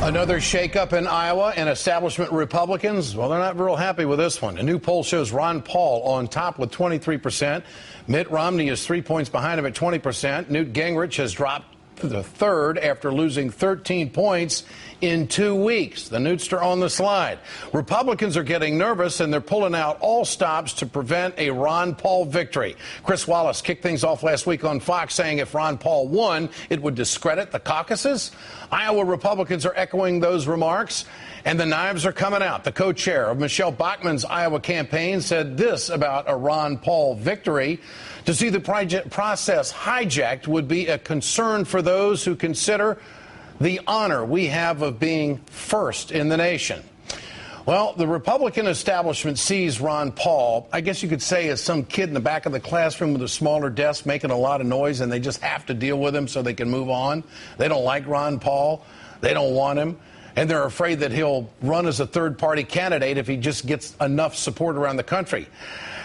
Another shakeup in Iowa, and establishment Republicans, well, they're not real happy with this one. A new poll shows Ron Paul on top with 23%. Mitt Romney is 3 points behind him at 20%. Newt Gingrich has dropped to the third after losing 13 points in 2 weeks. The Newts are on the slide. Republicans are getting nervous, and they're pulling out all stops to prevent a Ron Paul victory. Chris Wallace kicked things off last week on Fox, saying if Ron Paul won, it would discredit the caucuses. Iowa Republicans are echoing those remarks, and the knives are coming out. The co-chair of Michelle Bachmann's Iowa campaign said this about a Ron Paul victory: to see the process hijacked would be a concern for those who consider the honor we have of being first in the nation. Well, the Republican establishment sees Ron Paul, I guess you could say, as some kid in the back of the classroom with a smaller desk making a lot of noise, and they just have to deal with him so they can move on. They don't like Ron Paul. They don't want him. And they're afraid that he'll run as a third-party candidate if he just gets enough support around the country.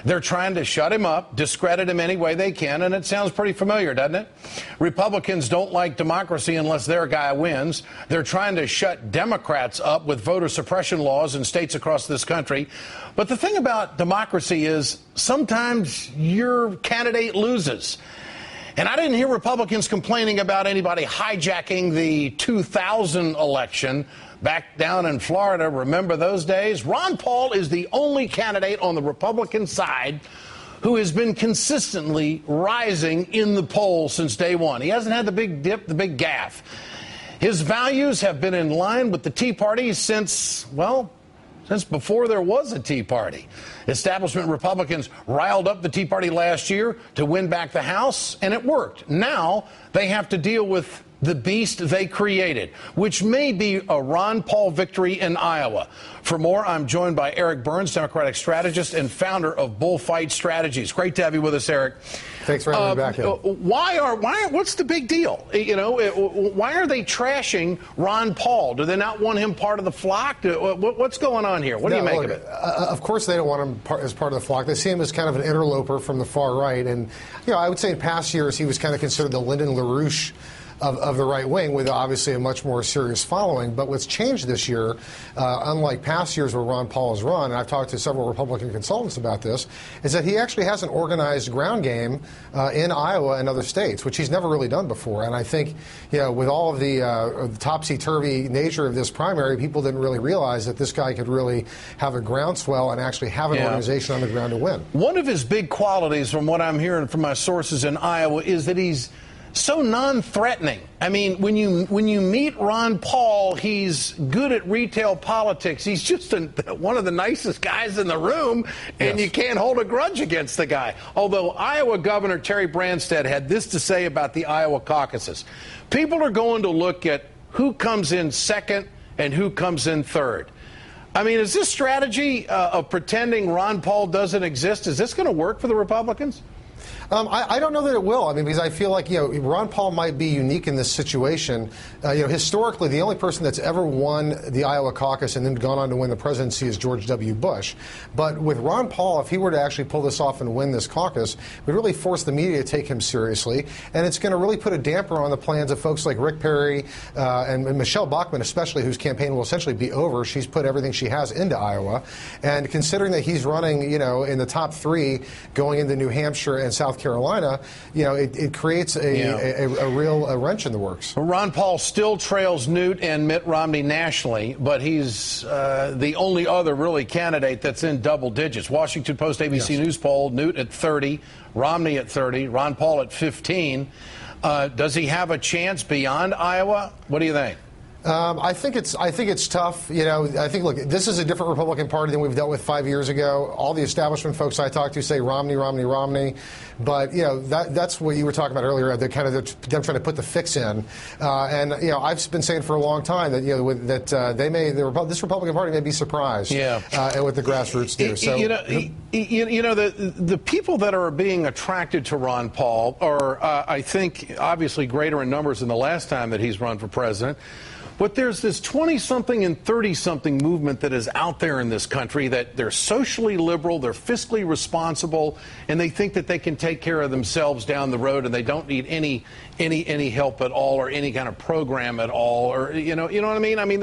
They're trying to shut him up, discredit him any way they can, and it sounds pretty familiar, doesn't it? Republicans don't like democracy unless their guy wins. They're trying to shut Democrats up with voter suppression laws in states across this country. But the thing about democracy is sometimes your candidate loses. And I didn't hear Republicans complaining about anybody hijacking the 2000 election back down in Florida. Remember those days? Ron Paul is the only candidate on the Republican side who has been consistently rising in the polls since day one. He hasn't had the big dip, the big gaffe. His values have been in line with the Tea Party since before there was a Tea Party. Establishment Republicans riled up the Tea Party last year to win back the House, and it worked. Now they have to deal with the beast they created, which may be a Ron Paul victory in Iowa. For more, I'm joined by Eric Burns, Democratic strategist and founder of Bullfight Strategies. Great to have you with us, Eric. Thanks for having me back here. What's the big deal? Why are they trashing Ron Paul? Do they not want him part of the flock? What's going on here? What do you make of it? Of course they don't want him as part of the flock. They see him as kind of an interloper from the far right. And, I would say in past years he was kind of considered the Lyndon LaRouche of the right wing, with obviously a much more serious following. But what's changed this year, unlike past years where Ron Paul has run, and I've talked to several Republican consultants about this, is that he actually has an organized ground game in Iowa and other states, which he's never really done before. And I think, with all of the topsy-turvy nature of this primary, people didn't really realize that this guy could really have a groundswell and actually have an organization on the ground to win. One of his big qualities, from what I'm hearing from my sources in Iowa, is that he's so non-threatening. I mean, when you meet Ron Paul, he's good at retail politics. He's just one of the nicest guys in the room, and you can't hold a grudge against the guy. Although Iowa Governor Terry Branstad had this to say about the Iowa caucuses: people are going to look at who comes in second and who comes in third. I mean, is this strategy of pretending Ron Paul doesn't exist, is this going to work for the Republicans? I don't know that it will. I mean, because I feel like, Ron Paul might be unique in this situation. Historically, the only person that's ever won the Iowa caucus and then gone on to win the presidency is George W. Bush. But with Ron Paul, if he were to actually pull this off and win this caucus, it would really force the media to take him seriously. And it's going to really put a damper on the plans of folks like Rick Perry and Michelle Bachmann, especially, whose campaign will essentially be over. She's put everything she has into Iowa. And considering that he's running, in the top three going into New Hampshire and South Carolina, it creates a real wrench in the works. Ron Paul still trails Newt and Mitt Romney nationally, but he's the only other really candidate that's in double digits. Washington Post ABC News poll: Newt at 30, Romney at 30, Ron Paul at 15. Does he have a chance beyond Iowa? What do you think? I think it's tough. I think, look, this is a different Republican Party than we've dealt with 5 years ago. All the establishment folks I talk to say Romney, Romney, Romney. But, that's what you were talking about earlier, them trying to put the fix in. And I've been saying for a long time that, this Republican Party may be surprised at what the grassroots do. So, the people that are being attracted to Ron Paul are, I think, obviously greater in numbers than the last time that he's run for president. But there's this 20-something and 30-something movement that is out there in this country that they're socially liberal, they're fiscally responsible, and they think that they can take care of themselves down the road, and they don't need any help at all or any kind of program at all, or you know what I mean? I mean,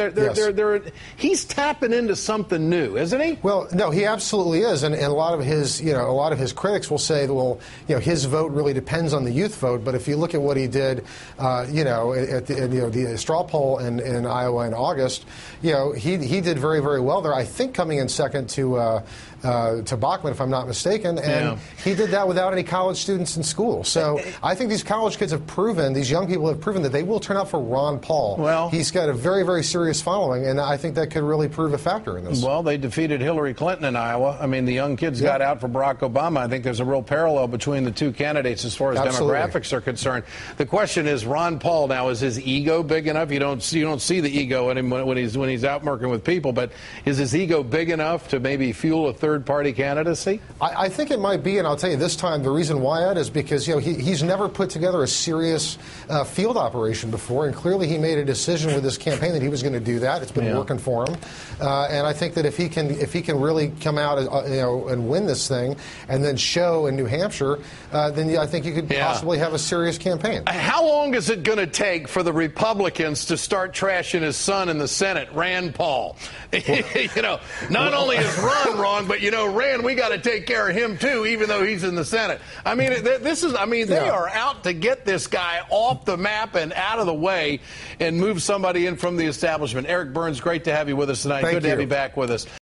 he's tapping into something new, isn't he? Well, no, he absolutely is, and a lot of his critics will say that, well, his vote really depends on the youth vote. But if you look at what he did, at the straw poll in Iowa in August, he did very, very well there. I think coming in second to Bachman, if I'm not mistaken, and he did that without any college students in school. So I think these college kids have proven, these young people have proven that they will turn out for Ron Paul. Well, he's got a very, very serious following, and I think that could really prove a factor in this. Well, they defeated Hillary Clinton in Iowa. I mean, the young kids got out for Barack Obama. I think there's a real parallel betwing the two candidates as far as demographics are concerned. The question is, Ron Paul now, is his ego big enough? You don't see the ego in him when he's out working with people, but is his ego big enough to maybe fuel a third-party candidacy? I think it might be, and I'll tell you this time the reason why, Ed, is because he's never put together a serious field operation before, and clearly he made a decision with his campaign that he was going to do that. It's been working for him, and I think that if he can really come out and win this thing, and then show in New Hampshire, then I think you could possibly have a serious campaign. How long is it going to take for the Republicans to start trashing his son in the Senate, Rand Paul? Not only is Ron wrong, but Rand, we got to take care of him too, even though he's in the Senate. I mean, they are out to get this guy off the map and out of the way and move somebody in from the establishment. Eric Burns, great to have you with us tonight. Good to have you back with us.